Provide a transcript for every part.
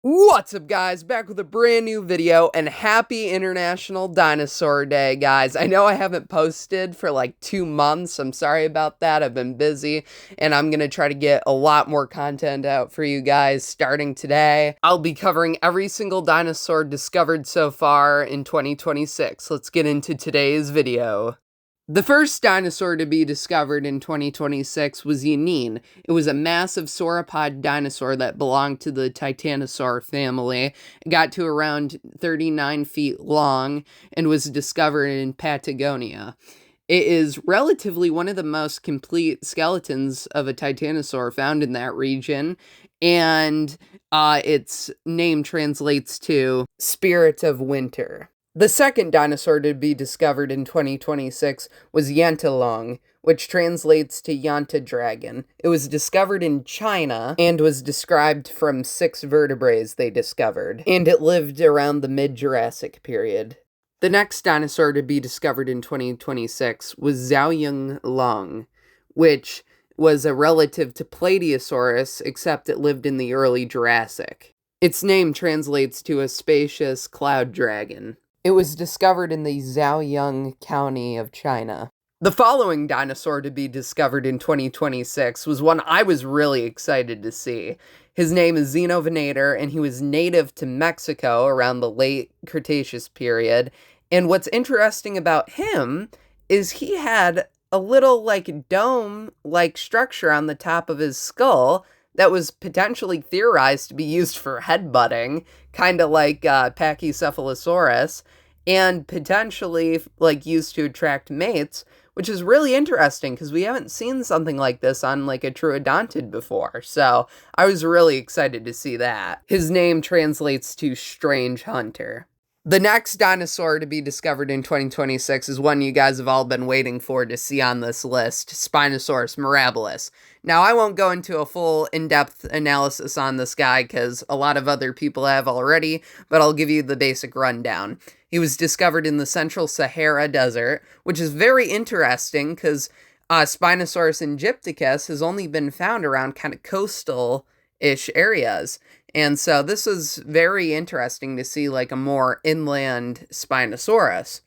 What's up, guys? Back with a brand new video, and happy International Dinosaur Day, guys. I know I haven't posted for like 2 months. I'm sorry about that. I've been busy, and I'm gonna try to get a lot more content out for you guys starting today. I'll be covering every single dinosaur discovered so far in 2026. Let's get into today's video. The first dinosaur to be discovered in 2026 was Yanin. It was a massive sauropod dinosaur that belonged to the Titanosaur family. It got to around 39 feet long and was discovered in Patagonia. It is relatively one of the most complete skeletons of a titanosaur found in that region, and its name translates to Spirit of Winter. The second dinosaur to be discovered in 2026 was Yantalong, which translates to Yanta dragon. It was discovered in China and was described from 6 vertebrae they discovered, and it lived around the mid-Jurassic period. The next dinosaur to be discovered in 2026 was Zhaoying Long, which was a relative to Plateosaurus, except it lived in the early Jurassic. Its name translates to a spacious cloud dragon. It was discovered in the Zhaoying County of China. The following dinosaur to be discovered in 2026 was one I was really excited to see. His name is Xenovenator, and he was native to Mexico around the late Cretaceous period. And what's interesting about him is he had a little, dome-like structure on the top of his skull that was potentially theorized to be used for headbutting, kind of like Pachycephalosaurus, and potentially used to attract mates, which is really interesting because we haven't seen something like this on a troodontid before. So I was really excited to see that. His name translates to Strange Hunter. The next dinosaur to be discovered in 2026 is one you guys have all been waiting for to see on this list, Spinosaurus mirabilis. Now, I won't go into a full in-depth analysis on this guy because a lot of other people have already, but I'll give you the basic rundown. He was discovered in the Central Sahara Desert, which is very interesting because Spinosaurus aegypticus has only been found around kind of coastal-ish areas. And so this is very interesting to see a more inland Spinosaurus.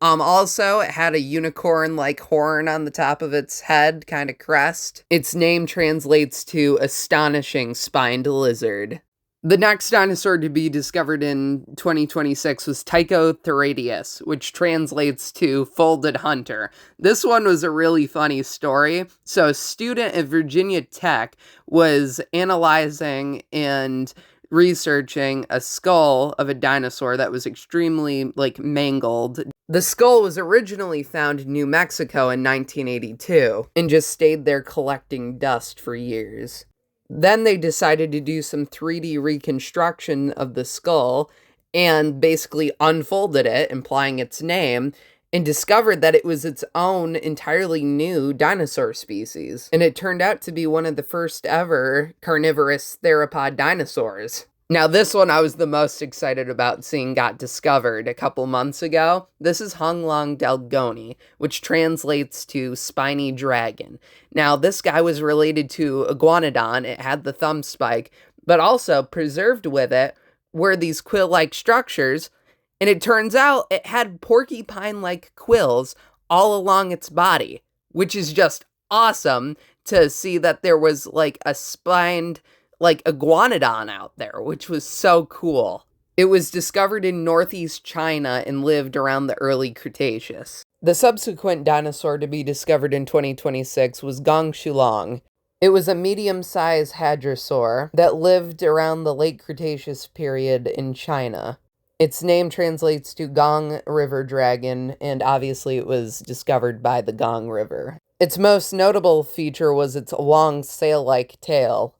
Also, it had a unicorn-like horn on the top of its head, kind of crest. Its name translates to astonishing spined lizard. The next dinosaur to be discovered in 2026 was Tychotheratius, which translates to folded hunter. This one was a really funny story. So a student at Virginia Tech was analyzing and researching a skull of a dinosaur that was extremely, mangled. The skull was originally found in New Mexico in 1982 and just stayed there collecting dust for years. Then they decided to do some 3D reconstruction of the skull and basically unfolded it, implying its name, and discovered that it was its own entirely new dinosaur species. And it turned out to be one of the first ever carnivorous theropod dinosaurs. Now, this one I was the most excited about seeing got discovered a couple months ago. This is Hunglong dalgoni, which translates to spiny dragon. Now, this guy was related to Iguanodon. It had the thumb spike, but also preserved with it were these quill-like structures, and it turns out it had porcupine-like quills all along its body, which is just awesome to see that there was a spined Iguanodon out there, which was so cool. It was discovered in northeast China and lived around the early Cretaceous. The subsequent dinosaur to be discovered in 2026 was Gongxulong. It was a medium-sized hadrosaur that lived around the late Cretaceous period in China. Its name translates to Gong River Dragon, and obviously it was discovered by the Gong River. Its most notable feature was its long sail-like tail.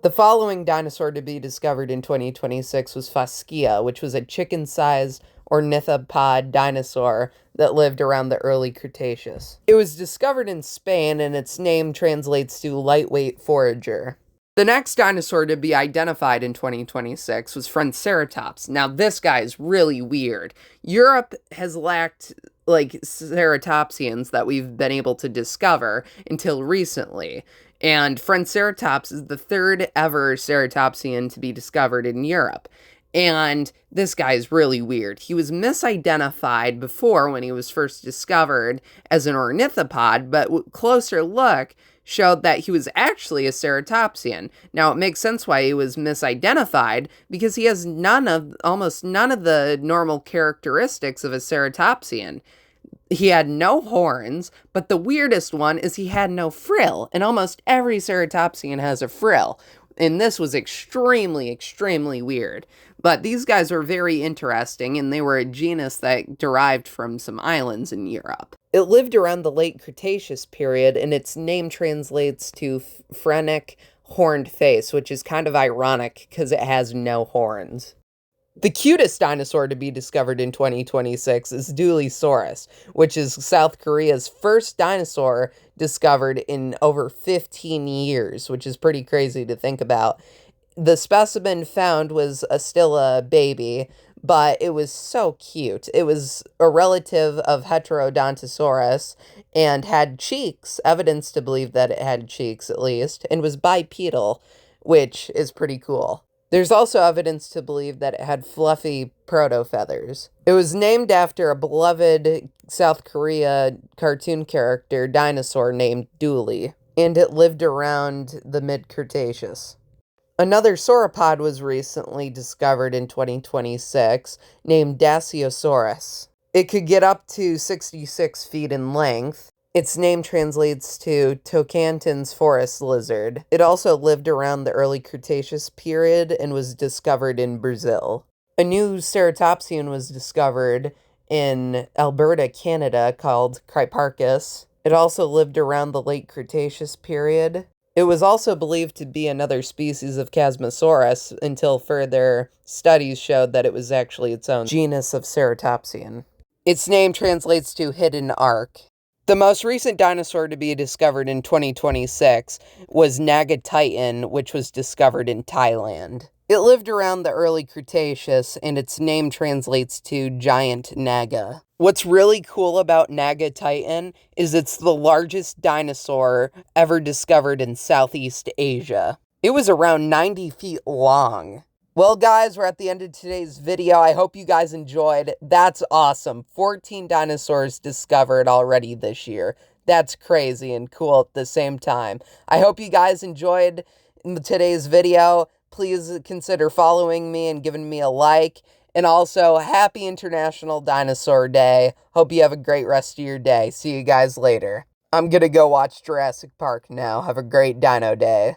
The following dinosaur to be discovered in 2026 was Phaskia, which was a chicken-sized ornithopod dinosaur that lived around the early Cretaceous. It was discovered in Spain, and its name translates to lightweight forager. The next dinosaur to be identified in 2026 was Fronceratops. Now, this guy is really weird. Europe has lacked ceratopsians that we've been able to discover until recently. And Triceratops is the third ever ceratopsian to be discovered in Europe. And this guy's really weird. He was misidentified before when he was first discovered as an ornithopod, but closer look showed that he was actually a ceratopsian. Now, it makes sense why he was misidentified, because he has almost none of the normal characteristics of a ceratopsian. He had no horns, but the weirdest one is he had no frill, and almost every ceratopsian has a frill. And this was extremely, extremely weird. But these guys were very interesting, and they were a genus that derived from some islands in Europe. It lived around the late Cretaceous period, and its name translates to phrenic horned face, which is kind of ironic because it has no horns. The cutest dinosaur to be discovered in 2026 is Dulisaurus, which is South Korea's first dinosaur discovered in over 15 years, which is pretty crazy to think about. The specimen found was still a baby, but it was so cute. It was a relative of Heterodontosaurus and had cheeks, evidence to believe that it had cheeks at least, and was bipedal, which is pretty cool. There's also evidence to believe that it had fluffy proto-feathers. It was named after a beloved South Korea cartoon character, Dinosaur, named Dooley, and it lived around the mid-Cretaceous. Another sauropod was recently discovered in 2026, named Dasiosaurus. It could get up to 66 feet in length. Its name translates to Tocantins forest lizard. It also lived around the early Cretaceous period and was discovered in Brazil. A new ceratopsian was discovered in Alberta, Canada, called Cryparchus. It also lived around the late Cretaceous period. It was also believed to be another species of Chasmosaurus until further studies showed that it was actually its own genus of ceratopsian. Its name translates to hidden ark. The most recent dinosaur to be discovered in 2026 was Nagatitan, which was discovered in Thailand. It lived around the early Cretaceous, and its name translates to giant naga. What's really cool about Nagatitan is it's the largest dinosaur ever discovered in Southeast Asia. It was around 90 feet long. Well, guys, we're at the end of today's video. I hope you guys enjoyed. That's awesome. 14 dinosaurs discovered already this year. That's crazy and cool at the same time. I hope you guys enjoyed today's video. Please consider following me and giving me a like. And also, happy International Dinosaur Day. Hope you have a great rest of your day. See you guys later. I'm gonna go watch Jurassic Park now. Have a great dino day.